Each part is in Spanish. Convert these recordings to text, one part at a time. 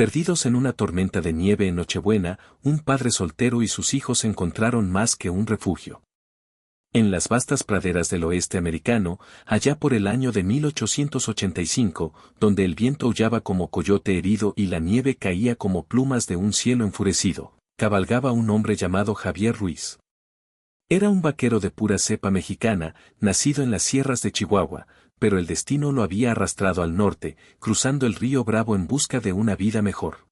Perdidos en una tormenta de nieve en Nochebuena, un padre soltero y sus hijos encontraron más que un refugio. En las vastas praderas del oeste americano, allá por el año de 1885, donde el viento aullaba como coyote herido y la nieve caía como plumas de un cielo enfurecido, cabalgaba un hombre llamado Javier Ruiz. Era un vaquero de pura cepa mexicana, nacido en las sierras de Chihuahua, pero el destino lo había arrastrado al norte, cruzando el río Bravo en busca de una vida mejor.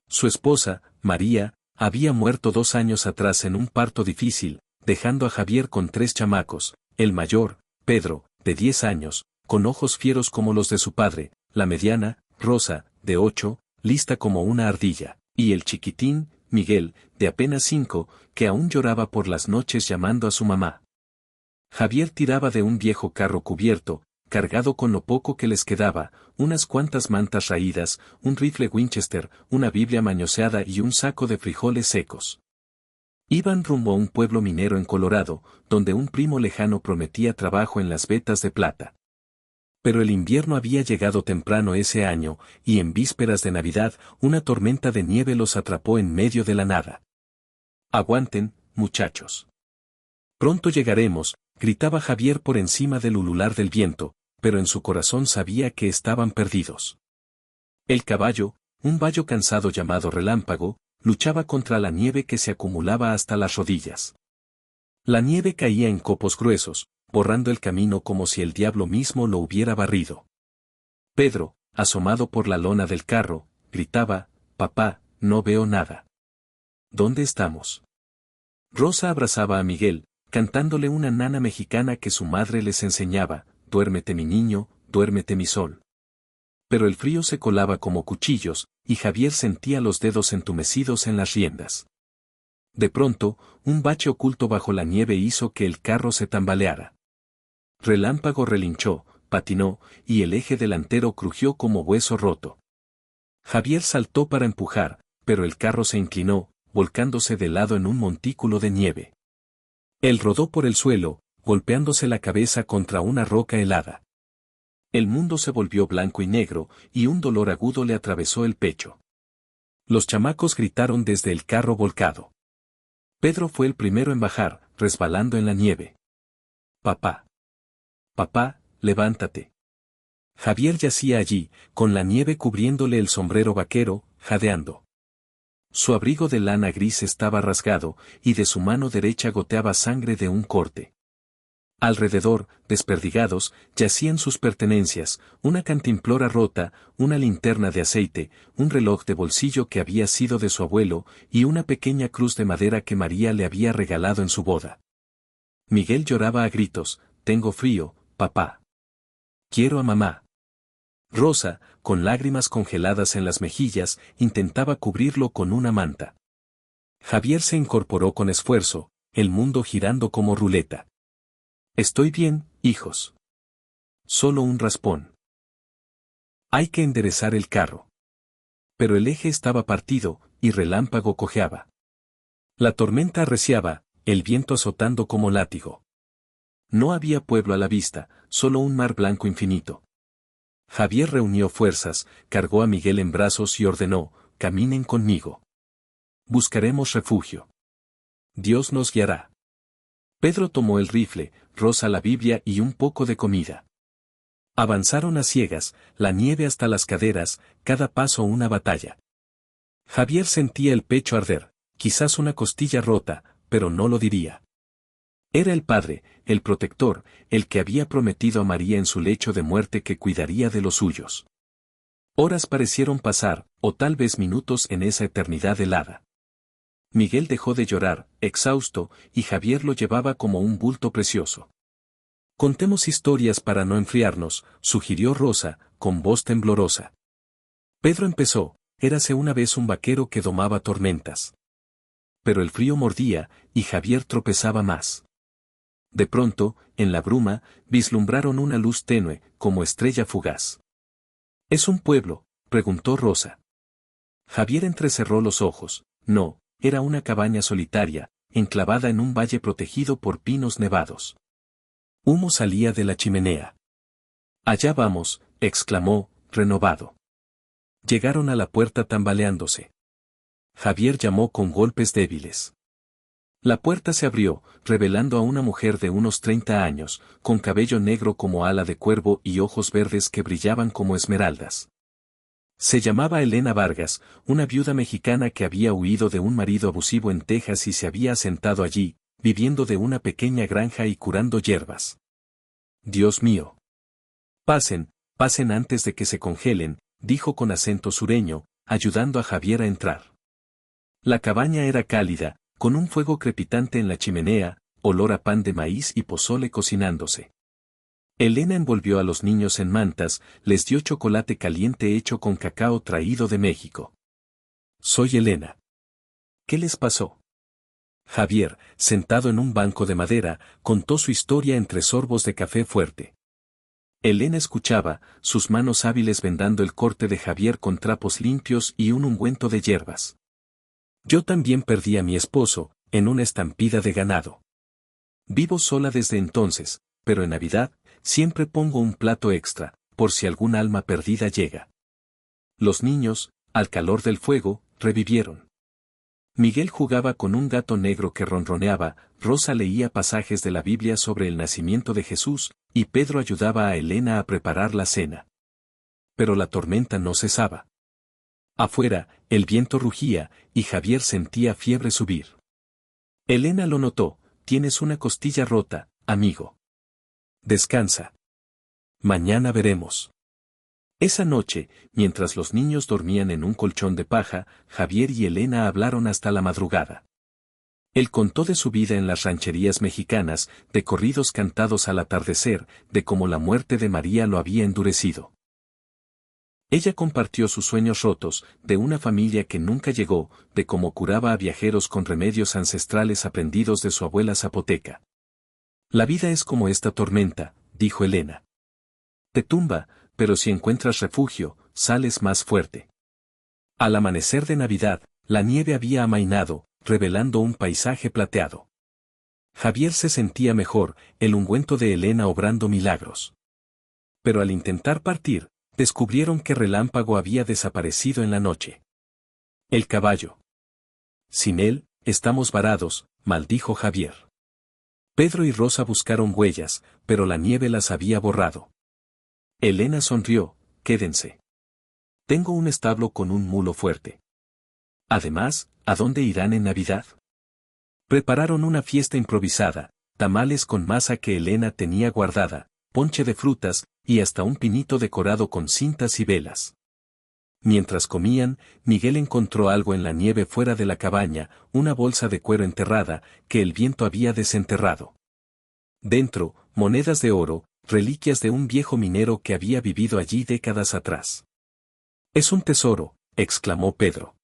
Su esposa, María, había muerto 2 años atrás en un parto difícil, dejando a Javier con 3 chamacos, el mayor, Pedro, de 10 años, con ojos fieros como los de su padre, la mediana, Rosa, de 8, lista como una ardilla, y el chiquitín, Miguel, de apenas 5, que aún lloraba por las noches llamando a su mamá. Javier tiraba de un viejo carro cubierto, cargado con lo poco que les quedaba, unas cuantas mantas raídas, un rifle Winchester, una Biblia mañoseada y un saco de frijoles secos. Iban rumbo a un pueblo minero en Colorado, donde un primo lejano prometía trabajo en las vetas de plata. Pero el invierno había llegado temprano ese año, y en vísperas de Navidad, una tormenta de nieve los atrapó en medio de la nada. «Aguanten, muchachos. Pronto llegaremos», gritaba Javier por encima del ulular del viento, pero en su corazón sabía que estaban perdidos. El caballo, un bayo cansado llamado Relámpago, luchaba contra la nieve que se acumulaba hasta las rodillas. La nieve caía en copos gruesos, borrando el camino como si el diablo mismo lo hubiera barrido. Pedro, asomado por la lona del carro, gritaba: «Papá, no veo nada. ¿Dónde estamos?». Rosa abrazaba a Miguel, cantándole una nana mexicana que su madre les enseñaba: «Duérmete mi niño, duérmete mi sol». Pero el frío se colaba como cuchillos, y Javier sentía los dedos entumecidos en las riendas. De pronto, un bache oculto bajo la nieve hizo que el carro se tambaleara. Relámpago relinchó, patinó, y el eje delantero crujió como hueso roto. Javier saltó para empujar, pero el carro se inclinó, volcándose de lado en un montículo de nieve. Él rodó por el suelo, golpeándose la cabeza contra una roca helada. El mundo se volvió blanco y negro, y un dolor agudo le atravesó el pecho. Los chamacos gritaron desde el carro volcado. Pedro fue el primero en bajar, resbalando en la nieve. «Papá. Papá, levántate». Javier yacía allí, con la nieve cubriéndole el sombrero vaquero, jadeando. Su abrigo de lana gris estaba rasgado, y de su mano derecha goteaba sangre de un corte. Alrededor, desperdigados, yacían sus pertenencias, una cantimplora rota, una linterna de aceite, un reloj de bolsillo que había sido de su abuelo, y una pequeña cruz de madera que María le había regalado en su boda. Miguel lloraba a gritos: «Tengo frío, papá. Quiero a mamá». Rosa, con lágrimas congeladas en las mejillas, intentaba cubrirlo con una manta. Javier se incorporó con esfuerzo, el mundo girando como ruleta. «Estoy bien, hijos. Solo un raspón. Hay que enderezar el carro». Pero el eje estaba partido, y Relámpago cojeaba. La tormenta arreciaba, el viento azotando como látigo. No había pueblo a la vista, solo un mar blanco infinito. Javier reunió fuerzas, cargó a Miguel en brazos y ordenó: «Caminen conmigo. Buscaremos refugio. Dios nos guiará». Pedro tomó el rifle, Rosa la Biblia y un poco de comida. Avanzaron a ciegas, la nieve hasta las caderas, cada paso una batalla. Javier sentía el pecho arder, quizás una costilla rota, pero no lo diría. Era el padre, el protector, el que había prometido a María en su lecho de muerte que cuidaría de los suyos. Horas parecieron pasar, o tal vez minutos en esa eternidad helada. Miguel dejó de llorar, exhausto, y Javier lo llevaba como un bulto precioso. «Contemos historias para no enfriarnos», sugirió Rosa, con voz temblorosa. Pedro empezó: «Érase una vez un vaquero que domaba tormentas». Pero el frío mordía, y Javier tropezaba más. De pronto, en la bruma, vislumbraron una luz tenue, como estrella fugaz. «¿Es un pueblo?», preguntó Rosa. Javier entrecerró los ojos. No, era una cabaña solitaria, enclavada en un valle protegido por pinos nevados. Humo salía de la chimenea. «Allá vamos», exclamó, renovado. Llegaron a la puerta tambaleándose. Javier llamó con golpes débiles. La puerta se abrió, revelando a una mujer de unos 30 años, con cabello negro como ala de cuervo y ojos verdes que brillaban como esmeraldas. Se llamaba Elena Vargas, una viuda mexicana que había huido de un marido abusivo en Texas y se había asentado allí, viviendo de una pequeña granja y curando hierbas. Dios mío. Pasen, pasen antes de que se congelen, dijo con acento sureño, ayudando a Javier a entrar. La cabaña era cálida, con un fuego crepitante en la chimenea, olor a pan de maíz y pozole cocinándose. Elena envolvió a los niños en mantas, les dio chocolate caliente hecho con cacao traído de México. Soy Elena. ¿Qué les pasó? Javier, sentado en un banco de madera, contó su historia entre sorbos de café fuerte. Elena escuchaba, sus manos hábiles vendando el corte de Javier con trapos limpios y un ungüento de hierbas. Yo también perdí a mi esposo, en una estampida de ganado. Vivo sola desde entonces, pero en Navidad, siempre pongo un plato extra, por si algún alma perdida llega. Los niños, al calor del fuego, revivieron. Miguel jugaba con un gato negro que ronroneaba, Rosa leía pasajes de la Biblia sobre el nacimiento de Jesús, y Pedro ayudaba a Elena a preparar la cena. Pero la tormenta no cesaba. Afuera, el viento rugía, y Javier sentía fiebre subir. Elena lo notó, tienes una costilla rota, amigo. Descansa. Mañana veremos. Esa noche, mientras los niños dormían en un colchón de paja, Javier y Elena hablaron hasta la madrugada. Él contó de su vida en las rancherías mexicanas, de corridos cantados al atardecer, de cómo la muerte de María lo había endurecido. Ella compartió sus sueños rotos, de una familia que nunca llegó, de cómo curaba a viajeros con remedios ancestrales aprendidos de su abuela zapoteca. La vida es como esta tormenta, dijo Elena. Te tumba, pero si encuentras refugio, sales más fuerte. Al amanecer de Navidad, la nieve había amainado, revelando un paisaje plateado. Javier se sentía mejor, el ungüento de Elena obrando milagros. Pero al intentar partir, descubrieron que Relámpago había desaparecido en la noche. El caballo. Sin él, estamos varados, maldijo Javier. Pedro y Rosa buscaron huellas, pero la nieve las había borrado. Elena sonrió, quédense. Tengo un establo con un mulo fuerte. Además, ¿a dónde irán en Navidad? Prepararon una fiesta improvisada, tamales con masa que Elena tenía guardada, ponche de frutas, y hasta un pinito decorado con cintas y velas. Mientras comían, Miguel encontró algo en la nieve fuera de la cabaña, una bolsa de cuero enterrada, que el viento había desenterrado. Dentro, monedas de oro, reliquias de un viejo minero que había vivido allí décadas atrás. Es un tesoro, exclamó Pedro.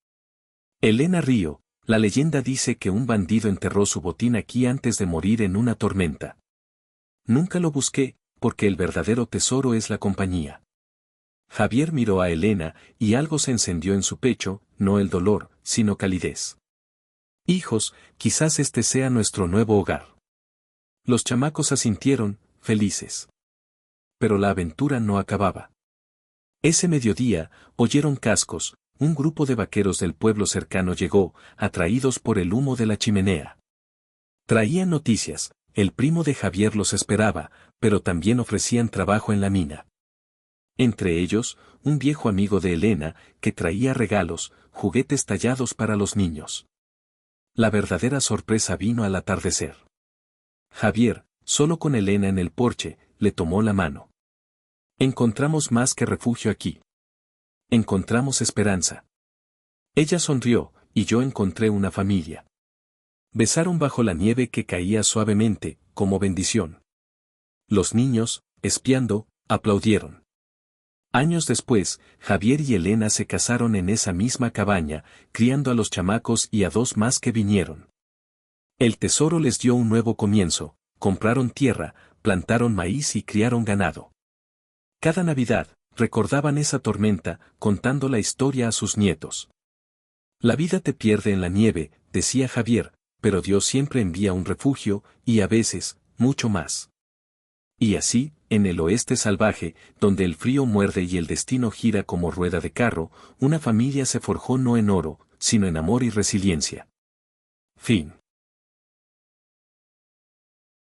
Elena rió, la leyenda dice que un bandido enterró su botín aquí antes de morir en una tormenta. Nunca lo busqué, porque el verdadero tesoro es la compañía. Javier miró a Elena, y algo se encendió en su pecho, no el dolor, sino calidez. Hijos, quizás este sea nuestro nuevo hogar. Los chamacos asintieron, felices. Pero la aventura no acababa. Ese mediodía, oyeron cascos, un grupo de vaqueros del pueblo cercano llegó, atraídos por el humo de la chimenea. Traían noticias, el primo de Javier los esperaba, pero también ofrecían trabajo en la mina. Entre ellos, un viejo amigo de Elena, que traía regalos, juguetes tallados para los niños. La verdadera sorpresa vino al atardecer. Javier, solo con Elena en el porche, le tomó la mano. Encontramos más que refugio aquí. Encontramos esperanza. Ella sonrió, y yo encontré una familia. Besaron bajo la nieve que caía suavemente, como bendición. Los niños, espiando, aplaudieron. Años después, Javier y Elena se casaron en esa misma cabaña, criando a los chamacos y a dos más que vinieron. El tesoro les dio un nuevo comienzo, compraron tierra, plantaron maíz y criaron ganado. Cada Navidad, recordaban esa tormenta, contando la historia a sus nietos. La vida te pierde en la nieve, decía Javier, pero Dios siempre envía un refugio, y a veces, mucho más. Y así, En el oeste salvaje, donde el frío muerde y el destino gira como rueda de carro, una familia se forjó no en oro, sino en amor y resiliencia. Fin.